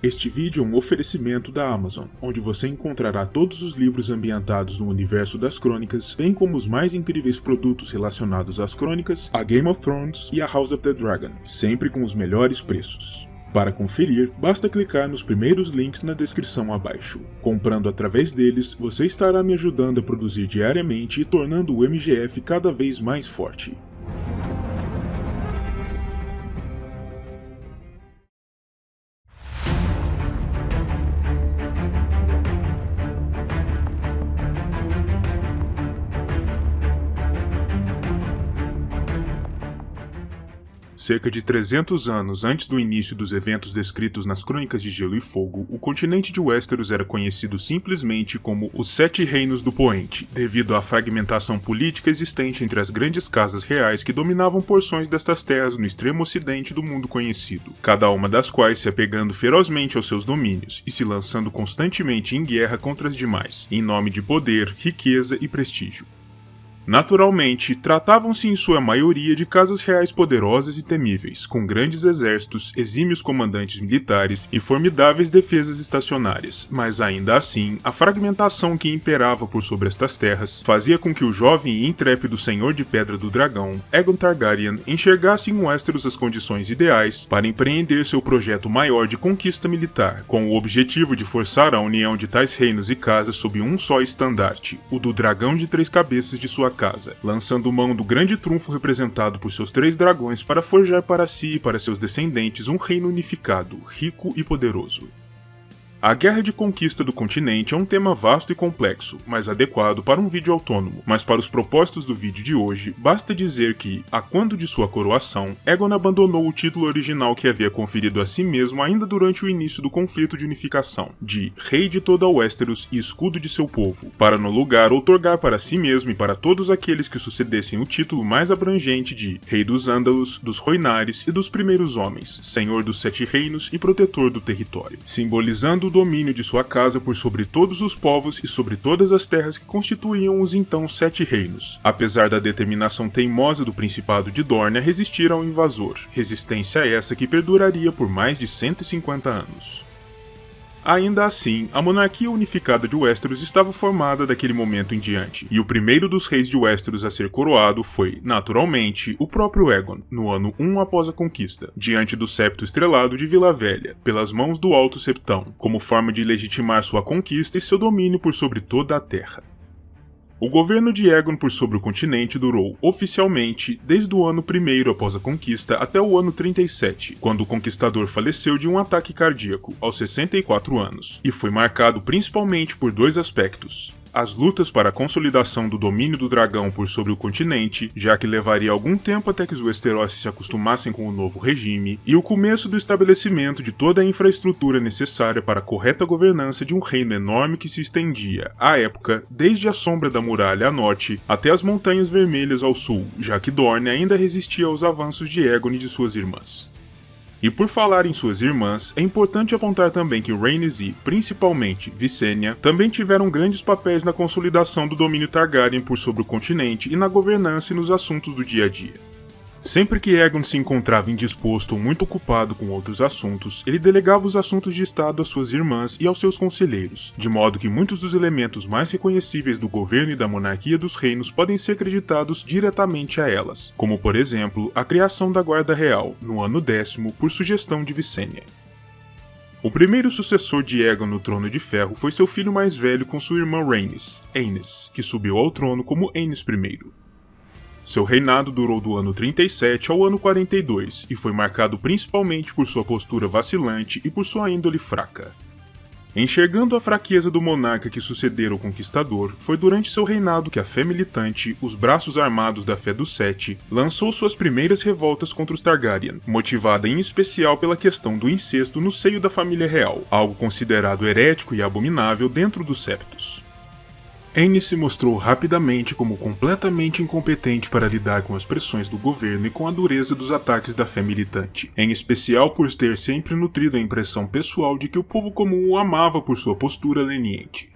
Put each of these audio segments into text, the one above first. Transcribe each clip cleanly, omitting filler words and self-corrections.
Este vídeo é um oferecimento da Amazon, onde você encontrará todos os livros ambientados no universo das crônicas, bem como os mais incríveis produtos relacionados às crônicas, a Game of Thrones e a House of the Dragon, sempre com os melhores preços. Para conferir, basta clicar nos primeiros links na descrição abaixo. Comprando através deles, você estará me ajudando a produzir diariamente e tornando o MGF cada vez mais forte. Cerca de 300 anos antes do início dos eventos descritos nas Crônicas de Gelo e Fogo, o continente de Westeros era conhecido simplesmente como os Sete Reinos do Poente, devido à fragmentação política existente entre as grandes casas reais que dominavam porções destas terras no extremo ocidente do mundo conhecido, cada uma das quais se apegando ferozmente aos seus domínios e se lançando constantemente em guerra contra as demais, em nome de poder, riqueza e prestígio. Naturalmente, tratavam-se em sua maioria de casas reais poderosas e temíveis, com grandes exércitos, exímios comandantes militares e formidáveis defesas estacionárias, mas ainda assim, a fragmentação que imperava por sobre estas terras fazia com que o jovem e intrépido Senhor de Pedra do Dragão, Aegon Targaryen, enxergasse em Westeros as condições ideais para empreender seu projeto maior de conquista militar, com o objetivo de forçar a união de tais reinos e casas sob um só estandarte, o do Dragão de Três Cabeças de sua casa, lançando mão do grande trunfo representado por seus 3 dragões para forjar para si e para seus descendentes um reino unificado, rico e poderoso. A guerra de conquista do continente é um tema vasto e complexo, mas adequado para um vídeo autônomo, mas para os propósitos do vídeo de hoje, basta dizer que, a quando de sua coroação, Aegon abandonou o título original que havia conferido a si mesmo ainda durante o início do conflito de unificação, de Rei de toda Westeros e Escudo de seu povo, para no lugar outorgar para si mesmo e para todos aqueles que sucedessem o título mais abrangente de Rei dos Ândalos, dos Rhoynares e dos Primeiros Homens, Senhor dos Sete Reinos e Protetor do território, simbolizando o domínio de sua casa por sobre todos os povos e sobre todas as terras que constituíam os então 7 reinos, apesar da determinação teimosa do Principado de Dorne a resistir ao invasor, resistência essa que perduraria por mais de 150 anos. Ainda assim, a monarquia unificada de Westeros estava formada daquele momento em diante, e o primeiro dos reis de Westeros a ser coroado foi, naturalmente, o próprio Aegon, no ano 1 após a conquista, diante do septo estrelado de Vila Velha, pelas mãos do Alto Septão, como forma de legitimar sua conquista e seu domínio por sobre toda a terra. O governo de Aegon por sobre o continente durou, oficialmente, desde o ano 1º após a conquista até o ano 37, quando o conquistador faleceu de um ataque cardíaco, aos 64 anos, e foi marcado principalmente por 2 aspectos. As lutas para a consolidação do domínio do dragão por sobre o continente, já que levaria algum tempo até que os Westerosi se acostumassem com o novo regime, e o começo do estabelecimento de toda a infraestrutura necessária para a correta governança de um reino enorme que se estendia, à época, desde a sombra da muralha a norte até as Montanhas Vermelhas ao sul, já que Dorne ainda resistia aos avanços de Aegon e de suas irmãs. E por falar em suas irmãs, é importante apontar também que Rhaenys e, principalmente, Visenya, também tiveram grandes papéis na consolidação do domínio Targaryen por sobre o continente e na governança e nos assuntos do dia a dia. Sempre que Aegon se encontrava indisposto ou muito ocupado com outros assuntos, ele delegava os assuntos de estado às suas irmãs e aos seus conselheiros, de modo que muitos dos elementos mais reconhecíveis do governo e da monarquia dos reinos podem ser acreditados diretamente a elas, como por exemplo, a criação da Guarda Real, no ano 10º, por sugestão de Visenya. O primeiro sucessor de Aegon no Trono de Ferro foi seu filho mais velho com sua irmã Rhaenys, Aenys, que subiu ao trono como Aenys I. Seu reinado durou do ano 37 ao ano 42 e foi marcado principalmente por sua postura vacilante e por sua índole fraca. Enxergando a fraqueza do monarca que sucedera o conquistador, foi durante seu reinado que a fé militante, os braços armados da Fé dos Sete, lançou suas primeiras revoltas contra os Targaryen, motivada em especial pela questão do incesto no seio da família real, algo considerado herético e abominável dentro dos septos. Aenys se mostrou rapidamente como completamente incompetente para lidar com as pressões do governo e com a dureza dos ataques da fé militante, em especial por ter sempre nutrido a impressão pessoal de que o povo comum o amava por sua postura leniente.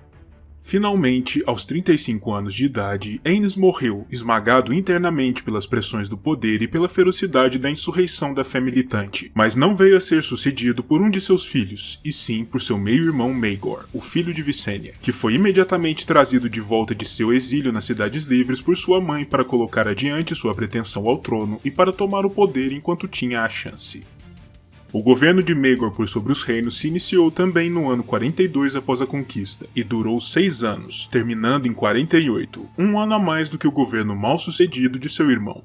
Finalmente, aos 35 anos de idade, Aenys morreu, esmagado internamente pelas pressões do poder e pela ferocidade da insurreição da fé militante, mas não veio a ser sucedido por um de seus filhos, e sim por seu meio-irmão Maegor, o filho de Visenya, que foi imediatamente trazido de volta de seu exílio nas Cidades Livres por sua mãe para colocar adiante sua pretensão ao trono e para tomar o poder enquanto tinha a chance. O governo de Maegor por sobre os reinos se iniciou também no ano 42 após a conquista, e durou 6 anos, terminando em 48, um ano a mais do que o governo mal sucedido de seu irmão.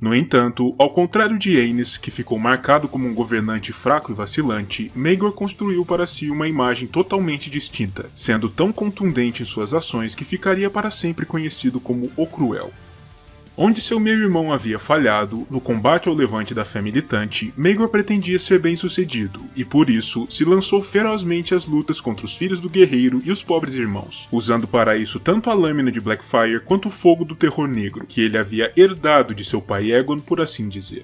No entanto, ao contrário de Aenys, que ficou marcado como um governante fraco e vacilante, Maegor construiu para si uma imagem totalmente distinta, sendo tão contundente em suas ações que ficaria para sempre conhecido como o Cruel. Onde seu meio-irmão havia falhado, no combate ao levante da fé militante, Maegor pretendia ser bem-sucedido, e por isso se lançou ferozmente às lutas contra os filhos do guerreiro e os pobres irmãos, usando para isso tanto a lâmina de Blackfyre quanto o fogo do terror negro, que ele havia herdado de seu pai Aegon, por assim dizer.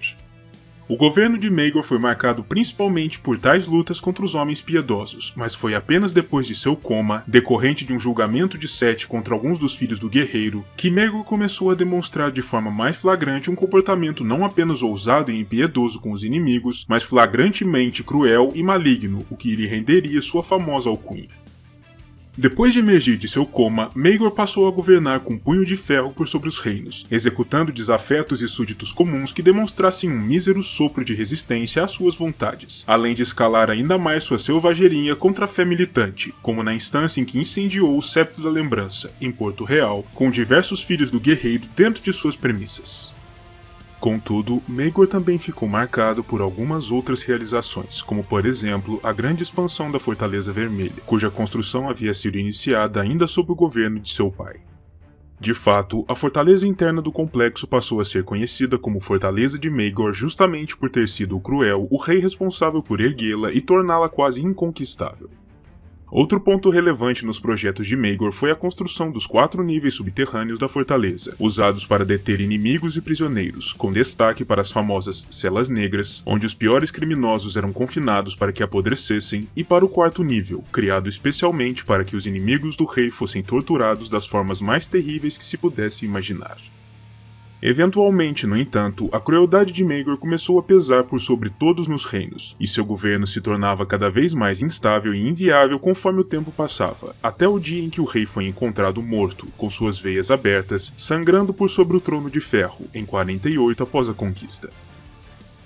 O governo de Maegor foi marcado principalmente por tais lutas contra os homens piedosos, mas foi apenas depois de seu coma, decorrente de um julgamento de Sete contra alguns dos filhos do guerreiro, que Maegor começou a demonstrar de forma mais flagrante um comportamento não apenas ousado e impiedoso com os inimigos, mas flagrantemente cruel e maligno, o que lhe renderia sua famosa alcunha. Depois de emergir de seu coma, Maegor passou a governar com punho de ferro por sobre os reinos, executando desafetos e súditos comuns que demonstrassem um mísero sopro de resistência às suas vontades, além de escalar ainda mais sua selvageria contra a fé militante, como na instância em que incendiou o Septo da Lembrança, em Porto Real, com diversos filhos do guerreiro dentro de suas premissas. Contudo, Maegor também ficou marcado por algumas outras realizações, como por exemplo a grande expansão da Fortaleza Vermelha, cuja construção havia sido iniciada ainda sob o governo de seu pai. De fato, a fortaleza interna do complexo passou a ser conhecida como Fortaleza de Maegor justamente por ter sido o Cruel o rei responsável por erguê-la e torná-la quase inconquistável. Outro ponto relevante nos projetos de Maegor foi a construção dos 4 níveis subterrâneos da fortaleza, usados para deter inimigos e prisioneiros, com destaque para as famosas Celas Negras, onde os piores criminosos eram confinados para que apodrecessem, e para o 4º nível, criado especialmente para que os inimigos do rei fossem torturados das formas mais terríveis que se pudesse imaginar. Eventualmente, no entanto, a crueldade de Maegor começou a pesar por sobre todos nos reinos, e seu governo se tornava cada vez mais instável e inviável conforme o tempo passava, até o dia em que o rei foi encontrado morto, com suas veias abertas, sangrando por sobre o trono de ferro, em 48 após a conquista.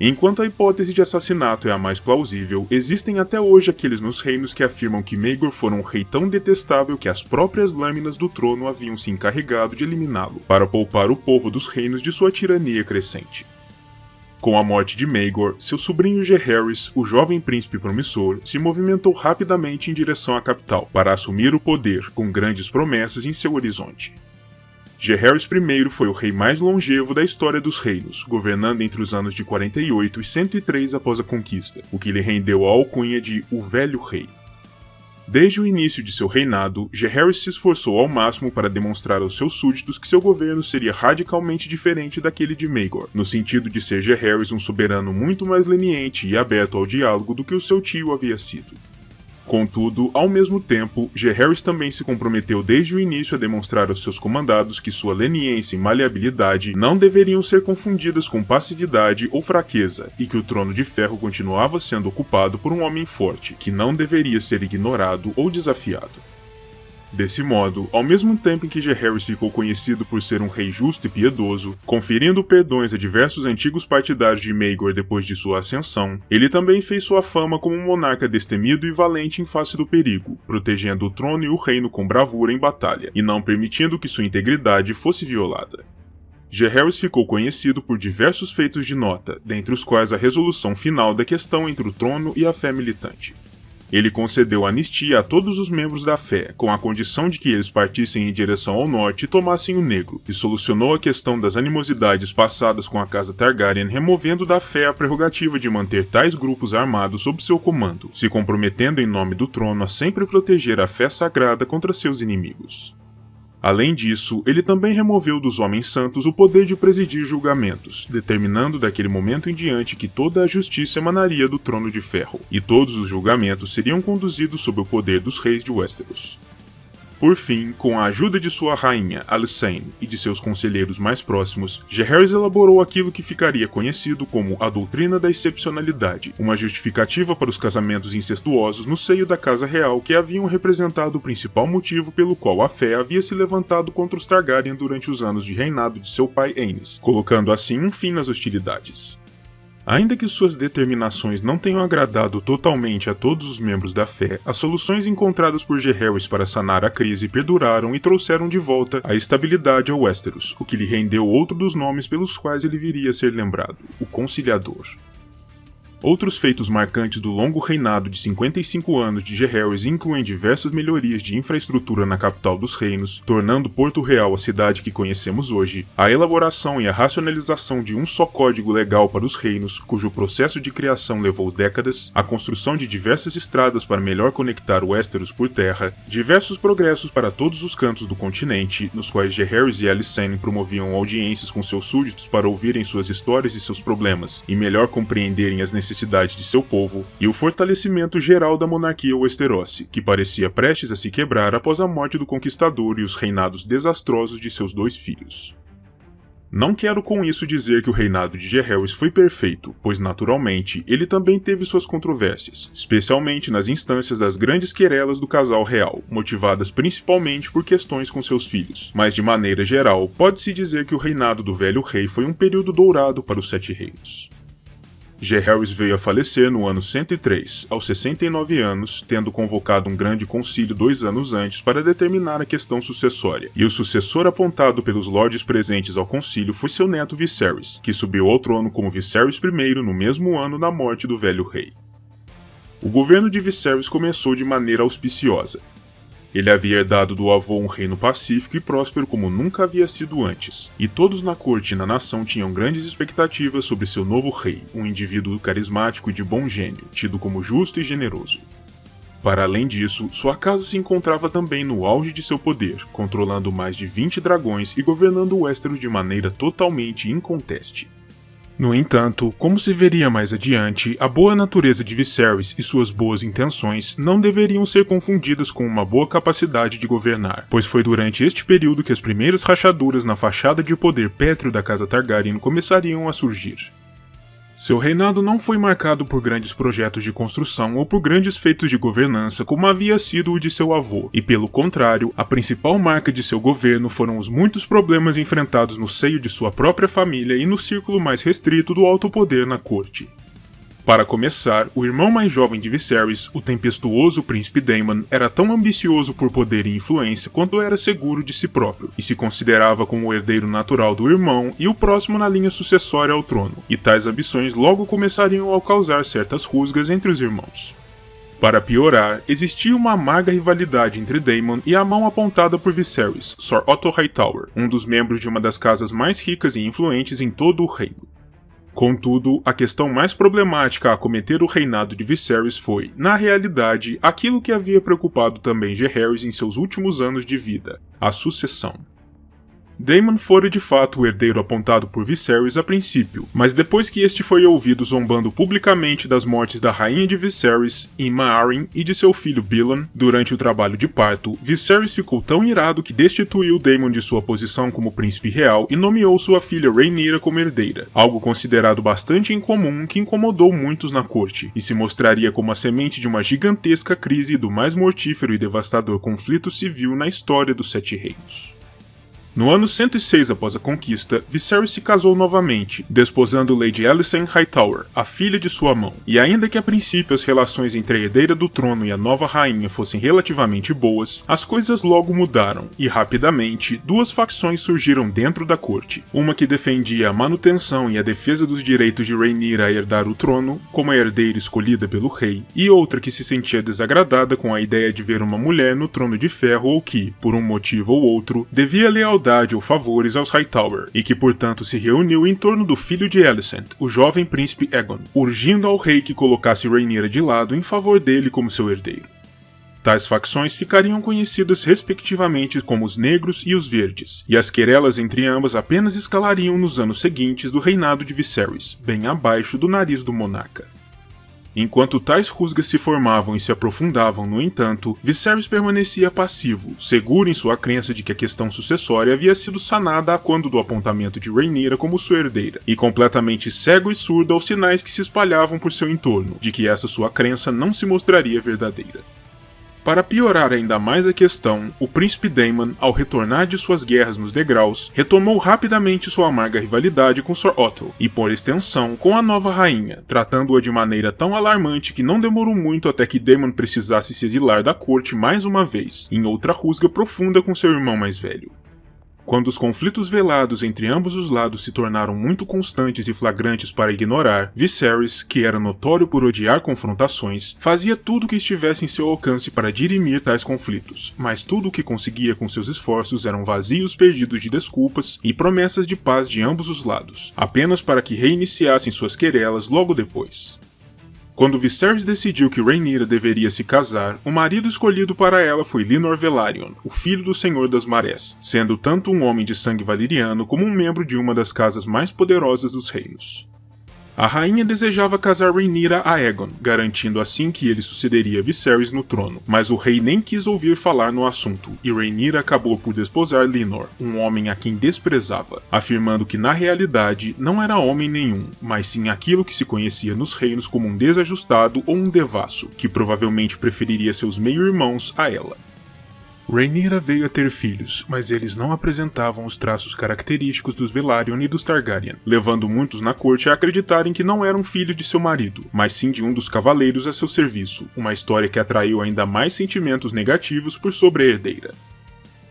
Enquanto a hipótese de assassinato é a mais plausível, existem até hoje aqueles nos reinos que afirmam que Maegor fora um rei tão detestável que as próprias lâminas do trono haviam se encarregado de eliminá-lo, para poupar o povo dos reinos de sua tirania crescente. Com a morte de Maegor, seu sobrinho Jaehaerys, o jovem príncipe promissor, se movimentou rapidamente em direção à capital, para assumir o poder, com grandes promessas em seu horizonte. Jaehaerys I foi o rei mais longevo da história dos reinos, governando entre os anos de 48 e 103 após a conquista, o que lhe rendeu a alcunha de O Velho Rei. Desde o início de seu reinado, Jaehaerys se esforçou ao máximo para demonstrar aos seus súditos que seu governo seria radicalmente diferente daquele de Maegor, no sentido de ser Jaehaerys um soberano muito mais leniente e aberto ao diálogo do que o seu tio havia sido. Contudo, ao mesmo tempo, Jaehaerys também se comprometeu desde o início a demonstrar aos seus comandados que sua leniência e maleabilidade não deveriam ser confundidas com passividade ou fraqueza, e que o trono de ferro continuava sendo ocupado por um homem forte, que não deveria ser ignorado ou desafiado. Desse modo, ao mesmo tempo em que Jaehaerys ficou conhecido por ser um rei justo e piedoso, conferindo perdões a diversos antigos partidários de Maegor depois de sua ascensão, ele também fez sua fama como um monarca destemido e valente em face do perigo, protegendo o trono e o reino com bravura em batalha, e não permitindo que sua integridade fosse violada. Jaehaerys ficou conhecido por diversos feitos de nota, dentre os quais a resolução final da questão entre o trono e a fé militante. Ele concedeu anistia a todos os membros da fé, com a condição de que eles partissem em direção ao norte e tomassem o negro, e solucionou a questão das animosidades passadas com a casa Targaryen, removendo da fé a prerrogativa de manter tais grupos armados sob seu comando, se comprometendo em nome do trono a sempre proteger a fé sagrada contra seus inimigos. Além disso, ele também removeu dos homens santos o poder de presidir julgamentos, determinando daquele momento em diante que toda a justiça emanaria do Trono de Ferro, e todos os julgamentos seriam conduzidos sob o poder dos reis de Westeros. Por fim, com a ajuda de sua rainha, Alysanne, e de seus conselheiros mais próximos, Jaehaerys elaborou aquilo que ficaria conhecido como a Doutrina da Excepcionalidade, uma justificativa para os casamentos incestuosos no seio da Casa Real que haviam representado o principal motivo pelo qual a fé havia se levantado contra os Targaryen durante os anos de reinado de seu pai Aenys, colocando assim um fim nas hostilidades. Ainda que suas determinações não tenham agradado totalmente a todos os membros da fé, as soluções encontradas por Jaehaerys para sanar a crise perduraram e trouxeram de volta a estabilidade ao Westeros, o que lhe rendeu outro dos nomes pelos quais ele viria a ser lembrado, o Conciliador. Outros feitos marcantes do longo reinado de 55 anos de Jaehaerys incluem diversas melhorias de infraestrutura na capital dos reinos, tornando Porto Real a cidade que conhecemos hoje, a elaboração e a racionalização de um só código legal para os reinos, cujo processo de criação levou décadas, a construção de diversas estradas para melhor conectar Westeros por terra, diversos progressos para todos os cantos do continente, nos quais Jaehaerys e Alysanne promoviam audiências com seus súditos para ouvirem suas histórias e seus problemas, e melhor compreenderem as necessidades de seu povo, e o fortalecimento geral da monarquia westerosi, que parecia prestes a se quebrar após a morte do conquistador e os reinados desastrosos de seus dois filhos. Não quero com isso dizer que o reinado de Jaehaerys foi perfeito, pois naturalmente ele também teve suas controvérsias, especialmente nas instâncias das grandes querelas do casal real, motivadas principalmente por questões com seus filhos, mas de maneira geral, pode-se dizer que o reinado do velho rei foi um período dourado para os Sete Reinos. Jaehaerys veio a falecer no ano 103, aos 69 anos, tendo convocado um grande concílio 2 anos antes para determinar a questão sucessória, e o sucessor apontado pelos lordes presentes ao concílio foi seu neto Viserys, que subiu ao trono como Viserys I no mesmo ano da morte do velho rei. O governo de Viserys começou de maneira auspiciosa. Ele havia herdado do avô um reino pacífico e próspero como nunca havia sido antes, e todos na corte e na nação tinham grandes expectativas sobre seu novo rei, um indivíduo carismático e de bom gênio, tido como justo e generoso. Para além disso, sua casa se encontrava também no auge de seu poder, controlando mais de 20 dragões e governando Westeros de maneira totalmente inconteste. No entanto, como se veria mais adiante, a boa natureza de Viserys e suas boas intenções não deveriam ser confundidas com uma boa capacidade de governar, pois foi durante este período que as primeiras rachaduras na fachada de poder pétreo da casa Targaryen começariam a surgir. Seu reinado não foi marcado por grandes projetos de construção ou por grandes feitos de governança como havia sido o de seu avô, e pelo contrário, a principal marca de seu governo foram os muitos problemas enfrentados no seio de sua própria família e no círculo mais restrito do alto poder na corte. Para começar, o irmão mais jovem de Viserys, o tempestuoso príncipe Daemon, era tão ambicioso por poder e influência quanto era seguro de si próprio, e se considerava como o herdeiro natural do irmão e o próximo na linha sucessória ao trono, e tais ambições logo começariam a causar certas rusgas entre os irmãos. Para piorar, existia uma amarga rivalidade entre Daemon e a mão apontada por Viserys, Sir Otto Hightower, um dos membros de uma das casas mais ricas e influentes em todo o reino. Contudo, a questão mais problemática a acometer o reinado de Viserys foi, na realidade, aquilo que havia preocupado também Jaehaerys em seus últimos anos de vida: a sucessão. Daemon fora de fato o herdeiro apontado por Viserys a princípio, mas depois que este foi ouvido zombando publicamente das mortes da rainha de Viserys, Aemma Arryn, e de seu filho Billan, durante o trabalho de parto, Viserys ficou tão irado que destituiu Daemon de sua posição como príncipe real e nomeou sua filha Rhaenyra como herdeira, algo considerado bastante incomum que incomodou muitos na corte, e se mostraria como a semente de uma gigantesca crise e do mais mortífero e devastador conflito civil na história dos Sete Reinos. No ano 106 após a conquista, Viserys se casou novamente, desposando Lady Alysanne Hightower, a filha de sua mão, e ainda que a princípio as relações entre a herdeira do trono e a nova rainha fossem relativamente boas, as coisas logo mudaram, e rapidamente, duas facções surgiram dentro da corte, uma que defendia a manutenção e a defesa dos direitos de Rhaenyra a herdar o trono, como a herdeira escolhida pelo rei, e outra que se sentia desagradada com a ideia de ver uma mulher no trono de ferro ou que, por um motivo ou outro, devia lealdade ou favores aos Hightower, e que portanto se reuniu em torno do filho de Alicent, o jovem príncipe Aegon, urgindo ao rei que colocasse Rhaenyra de lado em favor dele como seu herdeiro. Tais facções ficariam conhecidas respectivamente como os Negros e os Verdes, e as querelas entre ambas apenas escalariam nos anos seguintes do reinado de Viserys, bem abaixo do nariz do monarca. Enquanto tais rusgas se formavam e se aprofundavam, no entanto, Viserys permanecia passivo, seguro em sua crença de que a questão sucessória havia sido sanada a quando do apontamento de Rhaenyra como sua herdeira, e completamente cego e surdo aos sinais que se espalhavam por seu entorno, de que essa sua crença não se mostraria verdadeira. Para piorar ainda mais a questão, o príncipe Daemon, ao retornar de suas guerras nos degraus, retomou rapidamente sua amarga rivalidade com Sir Otto, e por extensão, com a nova rainha, tratando-a de maneira tão alarmante que não demorou muito até que Daemon precisasse se exilar da corte mais uma vez, em outra rusga profunda com seu irmão mais velho. Quando os conflitos velados entre ambos os lados se tornaram muito constantes e flagrantes para ignorar, Viserys, que era notório por odiar confrontações, fazia tudo o que estivesse em seu alcance para dirimir tais conflitos, mas tudo o que conseguia com seus esforços eram vazios perdidos de desculpas e promessas de paz de ambos os lados, apenas para que reiniciassem suas querelas logo depois. Quando Viserys decidiu que Rhaenyra deveria se casar, o marido escolhido para ela foi Lyonor Velaryon, o filho do Senhor das Marés, sendo tanto um homem de sangue valeriano como um membro de uma das casas mais poderosas dos reinos. A rainha desejava casar Rhaenyra a Aegon, garantindo assim que ele sucederia Viserys no trono, mas o rei nem quis ouvir falar no assunto, e Rhaenyra acabou por desposar Lyonor, um homem a quem desprezava, afirmando que na realidade não era homem nenhum, mas sim aquilo que se conhecia nos reinos como um desajustado ou um devasso, que provavelmente preferiria seus meio-irmãos a ela. Rhaenyra veio a ter filhos, mas eles não apresentavam os traços característicos dos Velaryon e dos Targaryen, levando muitos na corte a acreditarem que não eram filho de seu marido, mas sim de um dos cavaleiros a seu serviço, uma história que atraiu ainda mais sentimentos negativos por sobre a herdeira.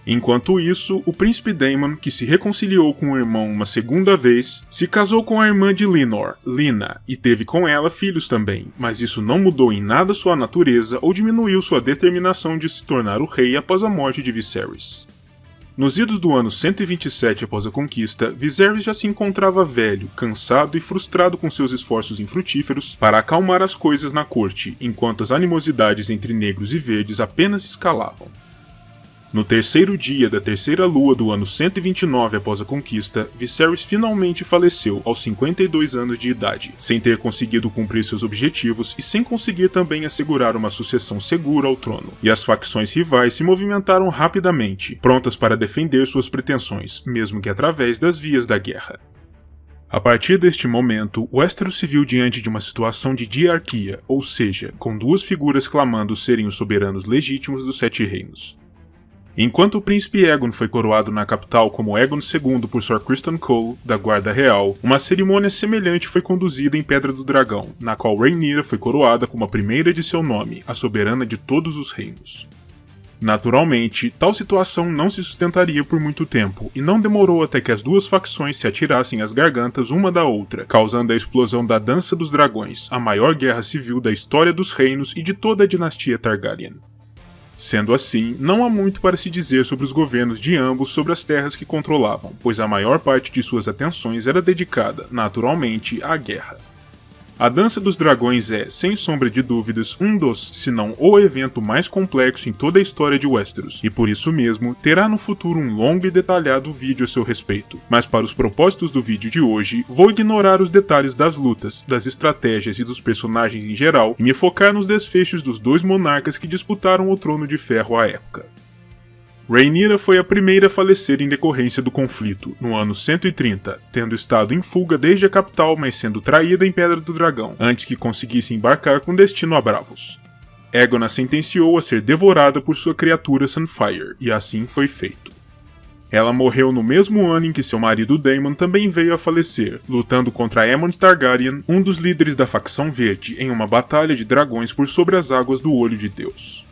Enquanto isso, o príncipe Daemon, que se reconciliou com o irmão uma segunda vez, se casou com a irmã de Lyonor, Lynna, e teve com ela filhos também, mas isso não mudou em nada sua natureza ou diminuiu sua determinação de se tornar o rei após a morte de Viserys. Nos idos do ano 127 após a conquista, Viserys já se encontrava velho, cansado e frustrado com seus esforços infrutíferos para acalmar as coisas na corte, enquanto as animosidades entre negros e verdes apenas escalavam. No terceiro dia da terceira lua do ano 129 após a conquista, Viserys finalmente faleceu aos 52 anos de idade, sem ter conseguido cumprir seus objetivos e sem conseguir também assegurar uma sucessão segura ao trono, e as facções rivais se movimentaram rapidamente, prontas para defender suas pretensões, mesmo que através das vias da guerra. A partir deste momento, Westeros se viu diante de uma situação de diarquia, ou seja, com duas figuras clamando serem os soberanos legítimos dos Sete Reinos. Enquanto o príncipe Aegon foi coroado na capital como Aegon II por Sir Criston Cole, da Guarda Real, uma cerimônia semelhante foi conduzida em Pedra do Dragão, na qual Rhaenyra foi coroada como a primeira de seu nome, a soberana de todos os reinos. Naturalmente, tal situação não se sustentaria por muito tempo, e não demorou até que as duas facções se atirassem às gargantas uma da outra, causando a explosão da Dança dos Dragões, a maior guerra civil da história dos reinos e de toda a dinastia Targaryen. Sendo assim, não há muito para se dizer sobre os governos de ambos sobre as terras que controlavam, pois a maior parte de suas atenções era dedicada, naturalmente, à guerra. A Dança dos Dragões é, sem sombra de dúvidas, um dos, se não o evento mais complexo em toda a história de Westeros, e por isso mesmo, terá no futuro um longo e detalhado vídeo a seu respeito. Mas para os propósitos do vídeo de hoje, vou ignorar os detalhes das lutas, das estratégias e dos personagens em geral, e me focar nos desfechos dos dois monarcas que disputaram o Trono de Ferro à época. Rhaenyra foi a primeira a falecer em decorrência do conflito, no ano 130, tendo estado em fuga desde a capital, mas sendo traída em Pedra do Dragão, antes que conseguisse embarcar com destino a Braavos. Aegon a sentenciou a ser devorada por sua criatura Sunfyre, e assim foi feito. Ela morreu no mesmo ano em que seu marido Daemon também veio a falecer, lutando contra Aemond Targaryen, um dos líderes da facção verde, em uma batalha de dragões por sobre as águas do Olho de Deus.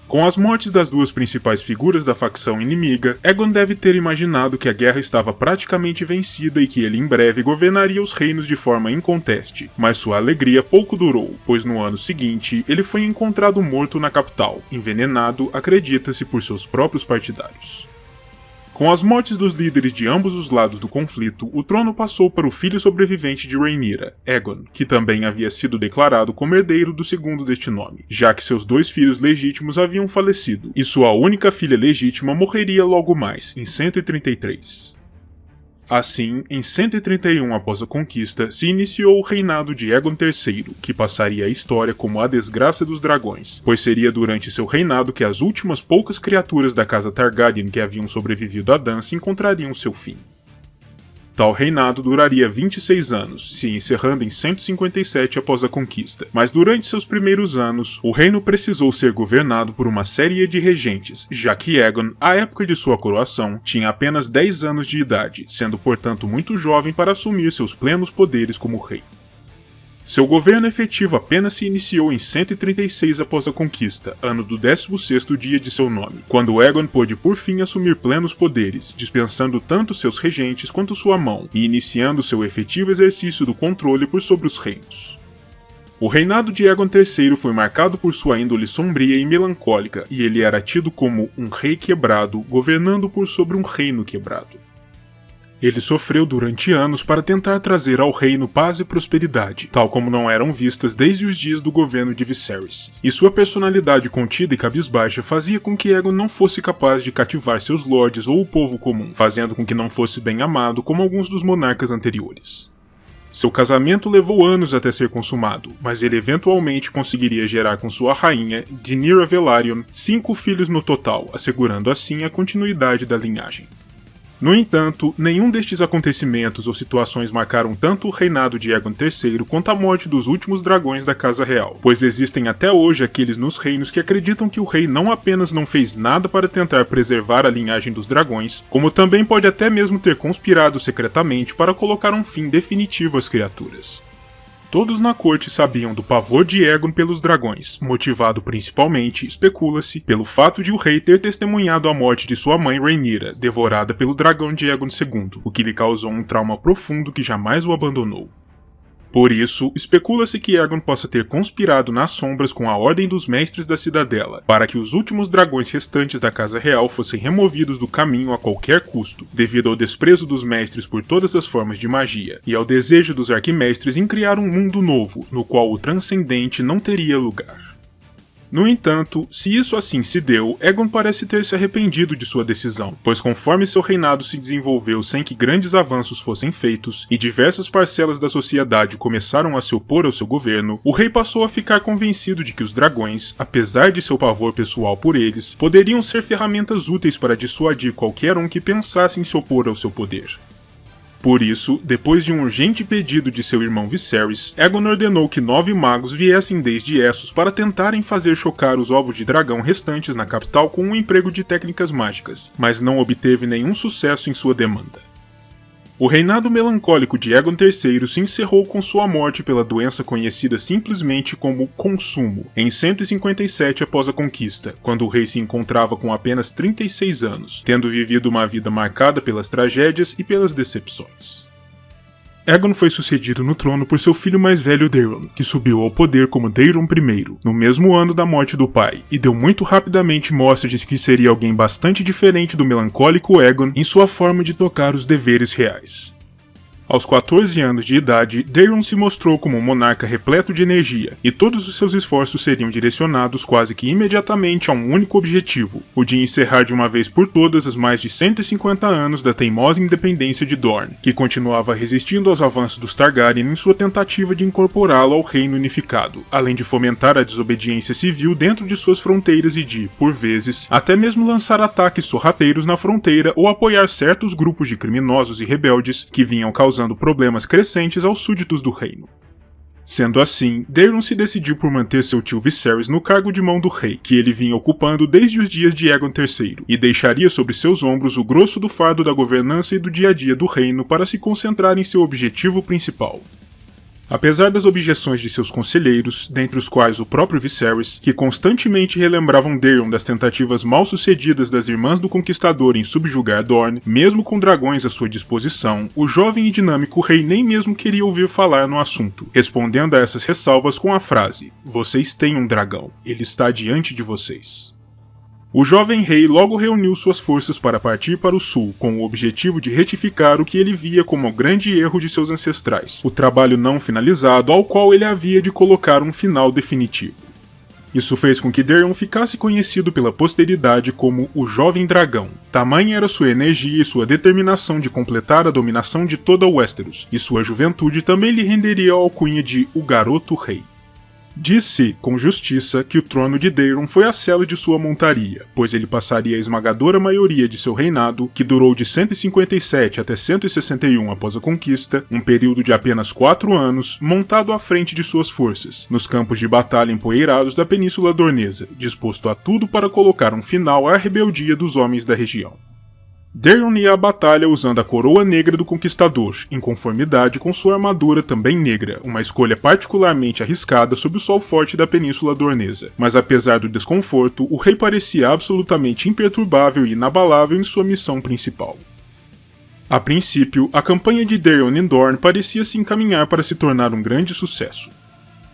Com as mortes das duas principais figuras da facção inimiga, Aegon deve ter imaginado que a guerra estava praticamente vencida e que ele em breve governaria os reinos de forma inconteste, mas sua alegria pouco durou, pois no ano seguinte ele foi encontrado morto na capital, envenenado, acredita-se, por seus próprios partidários. Com as mortes dos líderes de ambos os lados do conflito, o trono passou para o filho sobrevivente de Rhaenyra, Aegon, que também havia sido declarado como herdeiro do segundo deste nome, já que seus dois filhos legítimos haviam falecido, e sua única filha legítima morreria logo mais, em 133. Assim, em 131 após a conquista, se iniciou o reinado de Aegon III, que passaria à história como a Desgraça dos Dragões, pois seria durante seu reinado que as últimas poucas criaturas da casa Targaryen que haviam sobrevivido à dança encontrariam seu fim. Tal reinado duraria 26 anos, se encerrando em 157 após a conquista, mas durante seus primeiros anos, o reino precisou ser governado por uma série de regentes, já que Aegon, à época de sua coroação, tinha apenas 10 anos de idade, sendo portanto muito jovem para assumir seus plenos poderes como rei. Seu governo efetivo apenas se iniciou em 136 após a conquista, ano do 16º dia de seu nome, quando Aegon pôde por fim assumir plenos poderes, dispensando tanto seus regentes quanto sua mão, e iniciando seu efetivo exercício do controle por sobre os reinos. O reinado de Aegon III foi marcado por sua índole sombria e melancólica, e ele era tido como um rei quebrado, governando por sobre um reino quebrado. Ele sofreu durante anos para tentar trazer ao reino paz e prosperidade, tal como não eram vistas desde os dias do governo de Viserys, e sua personalidade contida e cabisbaixa fazia com que Aegon não fosse capaz de cativar seus lordes ou o povo comum, fazendo com que não fosse bem amado como alguns dos monarcas anteriores. Seu casamento levou anos até ser consumado, mas ele eventualmente conseguiria gerar com sua rainha, Rhaenyra Velaryon, 5 filhos no total, assegurando assim a continuidade da linhagem. No entanto, nenhum destes acontecimentos ou situações marcaram tanto o reinado de Aegon III quanto a morte dos últimos dragões da Casa Real, pois existem até hoje aqueles nos reinos que acreditam que o rei não apenas não fez nada para tentar preservar a linhagem dos dragões, como também pode até mesmo ter conspirado secretamente para colocar um fim definitivo às criaturas. Todos na corte sabiam do pavor de Aegon pelos dragões, motivado principalmente, especula-se, pelo fato de o rei ter testemunhado a morte de sua mãe Rhaenyra, devorada pelo dragão de Aegon II, o que lhe causou um trauma profundo que jamais o abandonou. Por isso, especula-se que Aegon possa ter conspirado nas sombras com a Ordem dos Mestres da Cidadela, para que os últimos dragões restantes da Casa Real fossem removidos do caminho a qualquer custo, devido ao desprezo dos mestres por todas as formas de magia, e ao desejo dos arquimestres em criar um mundo novo, no qual o transcendente não teria lugar. No entanto, se isso assim se deu, Aegon parece ter se arrependido de sua decisão, pois conforme seu reinado se desenvolveu sem que grandes avanços fossem feitos, e diversas parcelas da sociedade começaram a se opor ao seu governo, o rei passou a ficar convencido de que os dragões, apesar de seu pavor pessoal por eles, poderiam ser ferramentas úteis para dissuadir qualquer um que pensasse em se opor ao seu poder. Por isso, depois de um urgente pedido de seu irmão Viserys, Aegon ordenou que 9 magos viessem desde Essos para tentarem fazer chocar os ovos de dragão restantes na capital com um emprego de técnicas mágicas, mas não obteve nenhum sucesso em sua demanda. O reinado melancólico de Aegon III se encerrou com sua morte pela doença conhecida simplesmente como consumo, em 157 após a conquista, quando o rei se encontrava com apenas 36 anos, tendo vivido uma vida marcada pelas tragédias e pelas decepções. Aegon foi sucedido no trono por seu filho mais velho Daeron, que subiu ao poder como Daeron I, no mesmo ano da morte do pai, e deu muito rapidamente mostra de que seria alguém bastante diferente do melancólico Aegon em sua forma de tocar os deveres reais. Aos 14 anos de idade, Daeron se mostrou como um monarca repleto de energia, e todos os seus esforços seriam direcionados quase que imediatamente a um único objetivo, o de encerrar de uma vez por todas as mais de 150 anos da teimosa independência de Dorne, que continuava resistindo aos avanços dos Targaryen em sua tentativa de incorporá-lo ao reino unificado, além de fomentar a desobediência civil dentro de suas fronteiras e de, por vezes, até mesmo lançar ataques sorrateiros na fronteira ou apoiar certos grupos de criminosos e rebeldes que vinham causando problemas crescentes aos súditos do reino. Sendo assim, Daeron se decidiu por manter seu tio Viserys no cargo de mão do rei, que ele vinha ocupando desde os dias de Aegon III, e deixaria sobre seus ombros o grosso do fardo da governança e do dia a dia do reino para se concentrar em seu objetivo principal. Apesar das objeções de seus conselheiros, dentre os quais o próprio Viserys, que constantemente relembravam Daeron das tentativas mal-sucedidas das Irmãs do Conquistador em subjugar Dorne, mesmo com dragões à sua disposição, o jovem e dinâmico rei nem mesmo queria ouvir falar no assunto, respondendo a essas ressalvas com a frase: "Vocês têm um dragão, ele está diante de vocês." O jovem rei logo reuniu suas forças para partir para o sul, com o objetivo de retificar o que ele via como o grande erro de seus ancestrais, o trabalho não finalizado ao qual ele havia de colocar um final definitivo. Isso fez com que Daeron ficasse conhecido pela posteridade como o Jovem Dragão. Tamanha era sua energia e sua determinação de completar a dominação de toda Westeros, e sua juventude também lhe renderia a alcunha de o Garoto Rei. Diz-se, com justiça, que o trono de Daeron foi a sela de sua montaria, pois ele passaria a esmagadora maioria de seu reinado, que durou de 157 até 161 após a conquista, um período de apenas 4 anos, montado à frente de suas forças, nos campos de batalha empoeirados da Península Dornesa, disposto a tudo para colocar um final à rebeldia dos homens da região. Daeron ia à batalha usando a coroa negra do conquistador, em conformidade com sua armadura também negra, uma escolha particularmente arriscada sob o sol forte da Península Dornesa. Mas apesar do desconforto, o rei parecia absolutamente imperturbável e inabalável em sua missão principal. A princípio, a campanha de Daeron em Dorne parecia se encaminhar para se tornar um grande sucesso.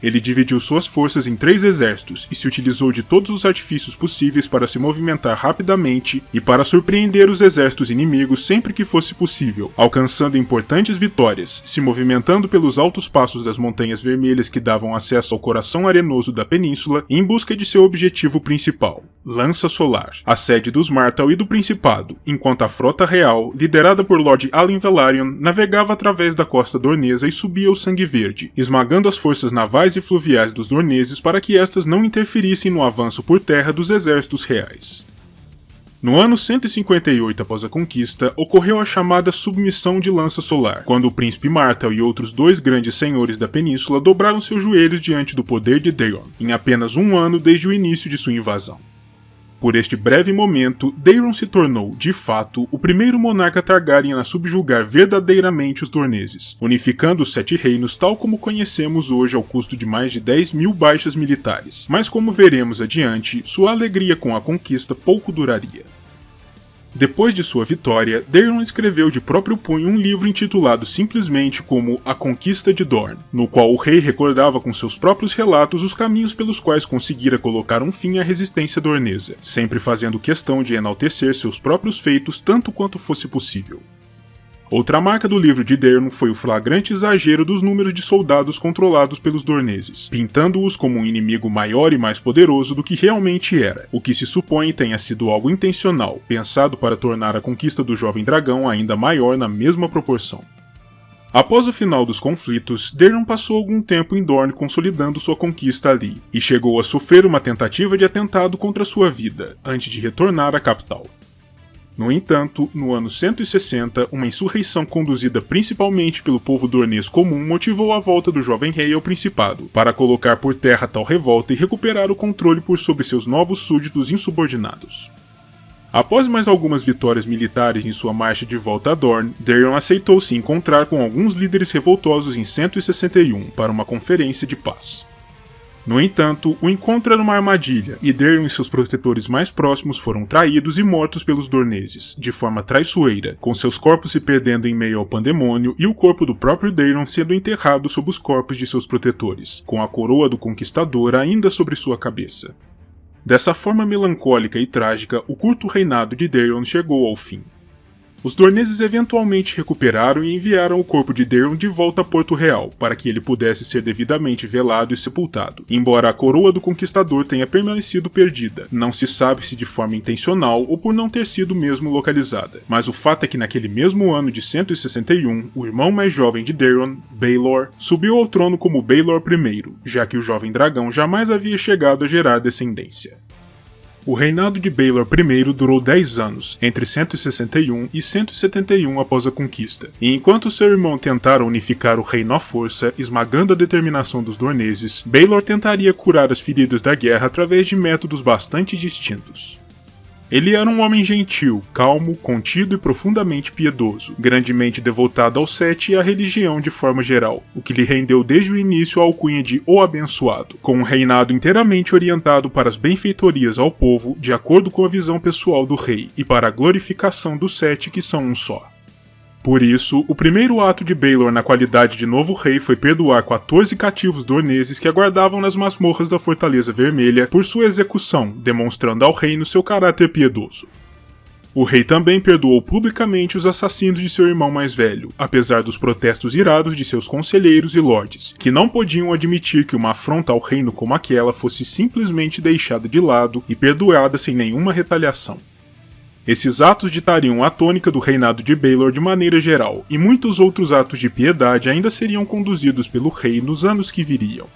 Ele dividiu suas forças em 3 exércitos e se utilizou de todos os artifícios possíveis para se movimentar rapidamente e para surpreender os exércitos inimigos sempre que fosse possível, alcançando importantes vitórias, se movimentando pelos altos passos das Montanhas Vermelhas que davam acesso ao coração arenoso da península em busca de seu objetivo principal, Lança Solar, a sede dos Martell e do Principado, enquanto a frota real, liderada por Lord Alyn Velaryon, navegava através da costa dornesa e subia o Sangue Verde, esmagando as forças navais e fluviais dos dorneses para que estas não interferissem no avanço por terra dos exércitos reais. No ano 158 após a conquista, ocorreu a chamada Submissão de Lança Solar, quando o príncipe Martell e outros 2 grandes senhores da península dobraram seus joelhos diante do poder de Daeron, em apenas 1 ano desde o início de sua invasão. Por este breve momento, Daeron se tornou, de fato, o primeiro monarca Targaryen a subjugar verdadeiramente os dorneses, unificando os 7 reinos tal como conhecemos hoje ao custo de mais de 10.000 baixas militares. Mas como veremos adiante, sua alegria com a conquista pouco duraria. Depois de sua vitória, Daeron escreveu de próprio punho um livro intitulado simplesmente como A Conquista de Dorne, no qual o rei recordava com seus próprios relatos os caminhos pelos quais conseguira colocar um fim à resistência dornesa, sempre fazendo questão de enaltecer seus próprios feitos tanto quanto fosse possível. Outra marca do livro de Daeron foi o flagrante exagero dos números de soldados controlados pelos dorneses, pintando-os como um inimigo maior e mais poderoso do que realmente era, o que se supõe tenha sido algo intencional, pensado para tornar a conquista do Jovem Dragão ainda maior na mesma proporção. Após o final dos conflitos, Daeron passou algum tempo em Dorne consolidando sua conquista ali, e chegou a sofrer uma tentativa de atentado contra sua vida, antes de retornar à capital. No entanto, no ano 160, uma insurreição conduzida principalmente pelo povo dornês comum motivou a volta do jovem rei ao Principado, para colocar por terra tal revolta e recuperar o controle por sobre seus novos súditos insubordinados. Após mais algumas vitórias militares em sua marcha de volta a Dorne, Daeron aceitou se encontrar com alguns líderes revoltosos em 161 para uma conferência de paz. No entanto, o encontro era uma armadilha, e Daeron e seus protetores mais próximos foram traídos e mortos pelos dorneses, de forma traiçoeira, com seus corpos se perdendo em meio ao pandemônio e o corpo do próprio Daeron sendo enterrado sob os corpos de seus protetores, com a coroa do conquistador ainda sobre sua cabeça. Dessa forma melancólica e trágica, o curto reinado de Daeron chegou ao fim. Os dorneses eventualmente recuperaram e enviaram o corpo de Daeron de volta a Porto Real, para que ele pudesse ser devidamente velado e sepultado. Embora a coroa do conquistador tenha permanecido perdida, não se sabe se de forma intencional ou por não ter sido mesmo localizada. Mas o fato é que naquele mesmo ano de 161, o irmão mais jovem de Daeron, Baelor, subiu ao trono como Baelor I, já que o jovem dragão jamais havia chegado a gerar descendência. O reinado de Baelor I durou 10 anos, entre 161 e 171 após a conquista, e enquanto seu irmão tentara unificar o reino à força, esmagando a determinação dos dorneses, Baelor tentaria curar as feridas da guerra através de métodos bastante distintos. Ele era um homem gentil, calmo, contido e profundamente piedoso, grandemente devotado ao Sete e à religião de forma geral, o que lhe rendeu desde o início a alcunha de O Abençoado, com um reinado inteiramente orientado para as benfeitorias ao povo, de acordo com a visão pessoal do rei, e para a glorificação dos Sete que são um só. Por isso, o primeiro ato de Baelor na qualidade de novo rei foi perdoar 14 cativos dorneses que aguardavam nas masmorras da Fortaleza Vermelha por sua execução, demonstrando ao reino seu caráter piedoso. O rei também perdoou publicamente os assassinos de seu irmão mais velho, apesar dos protestos irados de seus conselheiros e lordes, que não podiam admitir que uma afronta ao reino como aquela fosse simplesmente deixada de lado e perdoada sem nenhuma retaliação. Esses atos ditariam a tônica do reinado de Baelor de maneira geral, e muitos outros atos de piedade ainda seriam conduzidos pelo rei nos anos que viriam.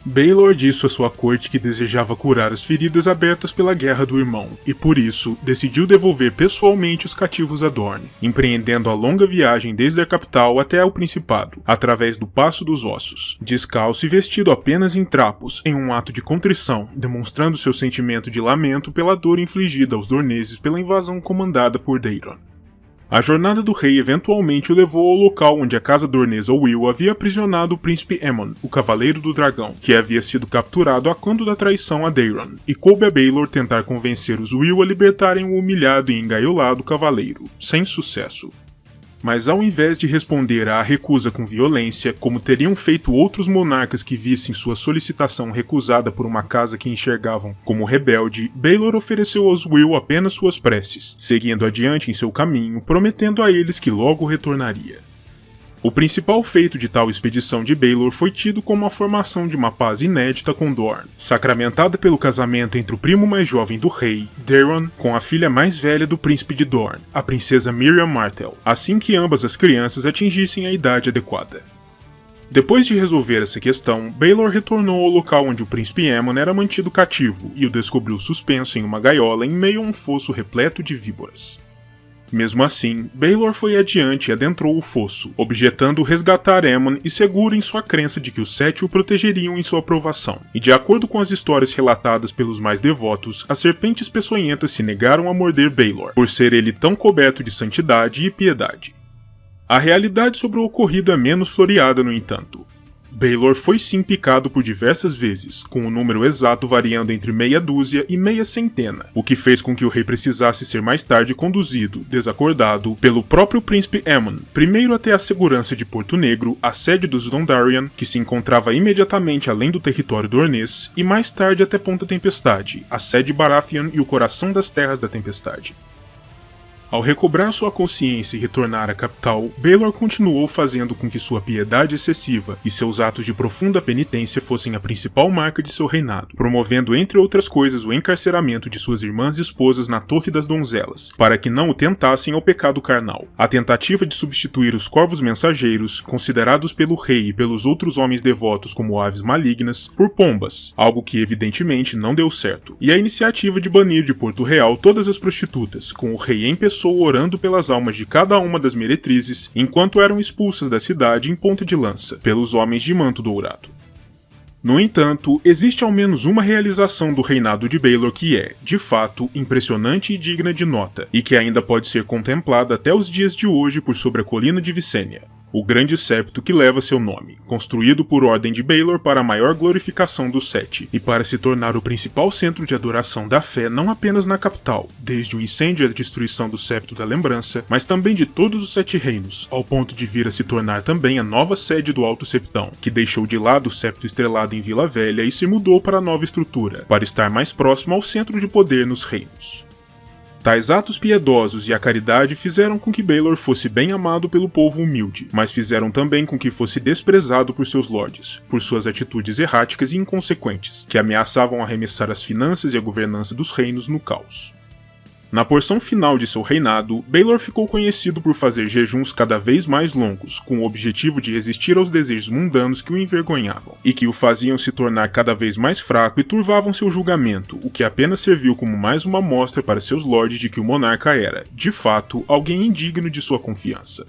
Baelor disse à sua corte que desejava curar as feridas abertas pela guerra do irmão, e por isso decidiu devolver pessoalmente os cativos a Dorne, empreendendo a longa viagem desde a capital até o Principado, através do Passo dos Ossos, descalço e vestido apenas em trapos, em um ato de contrição, demonstrando seu sentimento de lamento pela dor infligida aos dorneses pela invasão comandada por Daeron. A jornada do rei eventualmente o levou ao local onde a casa dornesa Will havia aprisionado o príncipe Aemon, o Cavaleiro do Dragão, que havia sido capturado a quando da traição a Daeron, e coube a Baelor tentar convencer os Will a libertarem o humilhado e engaiolado cavaleiro, sem sucesso. Mas ao invés de responder à recusa com violência, como teriam feito outros monarcas que vissem sua solicitação recusada por uma casa que enxergavam como rebelde, Baelor ofereceu aos Will apenas suas preces, seguindo adiante em seu caminho, prometendo a eles que logo retornaria. O principal feito de tal expedição de Baelor foi tido como a formação de uma paz inédita com Dorne, sacramentada pelo casamento entre o primo mais jovem do rei, Daeron, com a filha mais velha do príncipe de Dorne, a princesa Miriam Martell, assim que ambas as crianças atingissem a idade adequada. Depois de resolver essa questão, Baelor retornou ao local onde o príncipe Aemon era mantido cativo e o descobriu suspenso em uma gaiola em meio a um fosso repleto de víboras. Mesmo assim, Baelor foi adiante e adentrou o fosso, objetando resgatar Aemon e seguro em sua crença de que os Sete o protegeriam em sua aprovação. E de acordo com as histórias relatadas pelos mais devotos, as serpentes peçonhentas se negaram a morder Baelor, por ser ele tão coberto de santidade e piedade. A realidade sobre o ocorrido é menos floreada, no entanto. Baelor foi sim picado por diversas vezes, com o número exato variando entre meia dúzia e meia centena, o que fez com que o rei precisasse ser mais tarde conduzido, desacordado, pelo próprio príncipe Aemon, primeiro até a segurança de Porto Negro, a sede dos Dondarrion, que se encontrava imediatamente além do território dornês, e mais tarde até Ponta Tempestade, a sede de Baratheon e o coração das Terras da Tempestade. Ao recobrar sua consciência e retornar à capital, Baelor continuou fazendo com que sua piedade excessiva e seus atos de profunda penitência fossem a principal marca de seu reinado, promovendo entre outras coisas o encarceramento de suas irmãs e esposas na Torre das Donzelas, para que não o tentassem ao pecado carnal, a tentativa de substituir os corvos mensageiros, considerados pelo rei e pelos outros homens devotos como aves malignas, por pombas, algo que evidentemente não deu certo, e a iniciativa de banir de Porto Real todas as prostitutas, com o rei em pessoa orando pelas almas de cada uma das meretrizes, enquanto eram expulsas da cidade em ponta de lança, pelos homens de manto dourado. No entanto, existe ao menos uma realização do reinado de Baelor que é, de fato, impressionante e digna de nota, e que ainda pode ser contemplada até os dias de hoje por sobre a colina de Visenya. O grande septo que leva seu nome, construído por ordem de Baelor para a maior glorificação dos Sete, e para se tornar o principal centro de adoração da fé não apenas na capital, desde o incêndio e a destruição do Septo da Lembrança, mas também de todos os Sete Reinos, ao ponto de vir a se tornar também a nova sede do Alto Septão, que deixou de lado o septo estrelado em Vila Velha e se mudou para a nova estrutura, para estar mais próximo ao centro de poder nos reinos. Tais atos piedosos e a caridade fizeram com que Baelor fosse bem amado pelo povo humilde, mas fizeram também com que fosse desprezado por seus lordes, por suas atitudes erráticas e inconsequentes, que ameaçavam arremessar as finanças e a governança dos reinos no caos. Na porção final de seu reinado, Baelor ficou conhecido por fazer jejuns cada vez mais longos, com o objetivo de resistir aos desejos mundanos que o envergonhavam, e que o faziam se tornar cada vez mais fraco e turvavam seu julgamento, o que apenas serviu como mais uma mostra para seus lordes de que o monarca era, de fato, alguém indigno de sua confiança.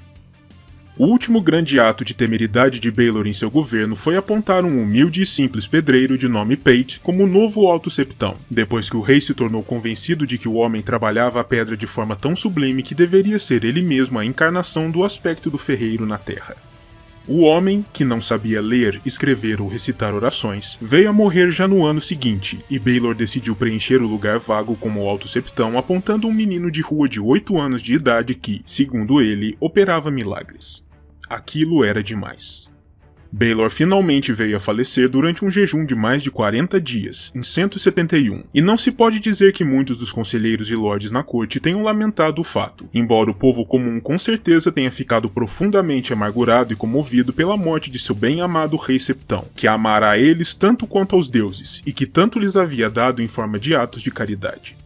O último grande ato de temeridade de Baelor em seu governo foi apontar um humilde e simples pedreiro de nome Pate como o novo Alto Septão, depois que o rei se tornou convencido de que o homem trabalhava a pedra de forma tão sublime que deveria ser ele mesmo a encarnação do aspecto do ferreiro na terra. O homem, que não sabia ler, escrever ou recitar orações, veio a morrer já no ano seguinte, e Baelor decidiu preencher o lugar vago como o Alto Septão apontando um menino de rua de 8 anos de idade que, segundo ele, operava milagres. Aquilo era demais. Baelor finalmente veio a falecer durante um jejum de mais de 40 dias, em 171, e não se pode dizer que muitos dos conselheiros e lordes na corte tenham lamentado o fato, embora o povo comum com certeza tenha ficado profundamente amargurado e comovido pela morte de seu bem-amado rei Septão, que amara a eles tanto quanto aos deuses, e que tanto lhes havia dado em forma de atos de caridade.